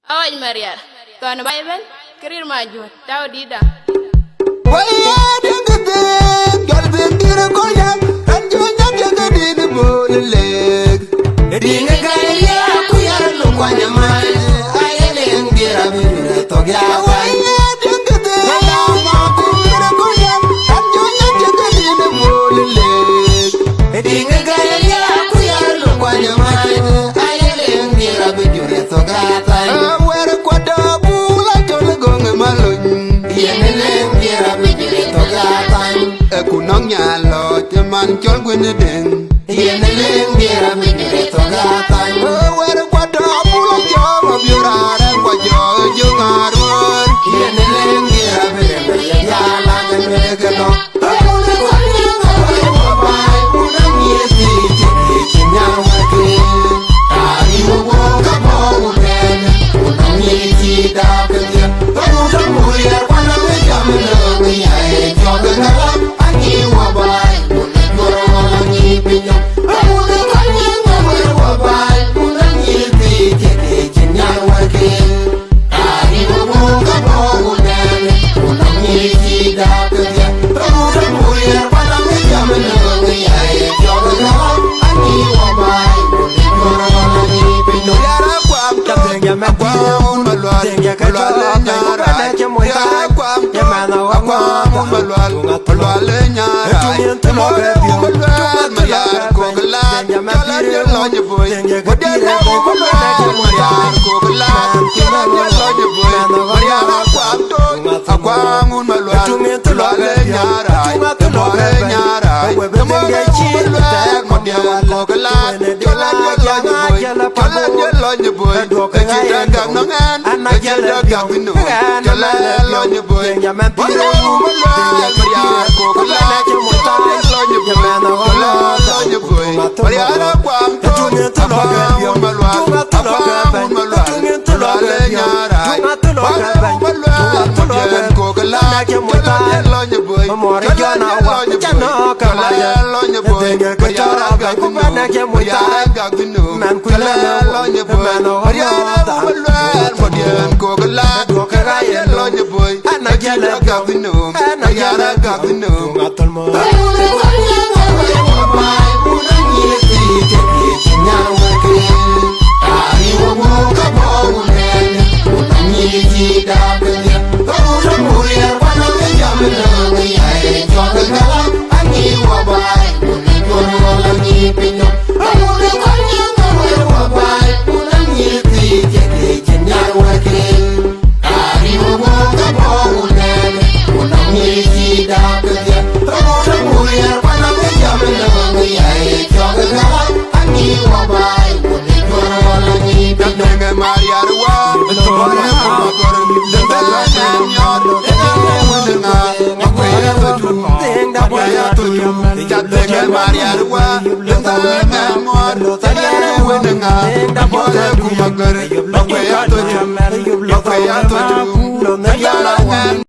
Awaj Mariar, tuan Bible, kirir maju, tahu dida. Waya dengete, galben dira koya, anjonya dengete di boleg. Dinga kaya aku ya lu kwanya mai, ayele ngira bira togya. Waya dengete, ya ma dira koya, anjonya dengete di boleg. Dinga kaya aku ya lu kwanya mai, ayele ngira bira togya. Awere kwada bula jole gonge malun. Kunong nyalo teman chol gwene deng yene leng gira mi dire to gatan wer kwado bulo jo mabiurare kwa jo jo ngarwor yene leng gira mi dire ya la ngene gelo amune kwanya ngwa bai una nyesi chinya wake ari wo ka bo men una nyesi da kenya amuta muya kwana me jamno mi ai jo ngala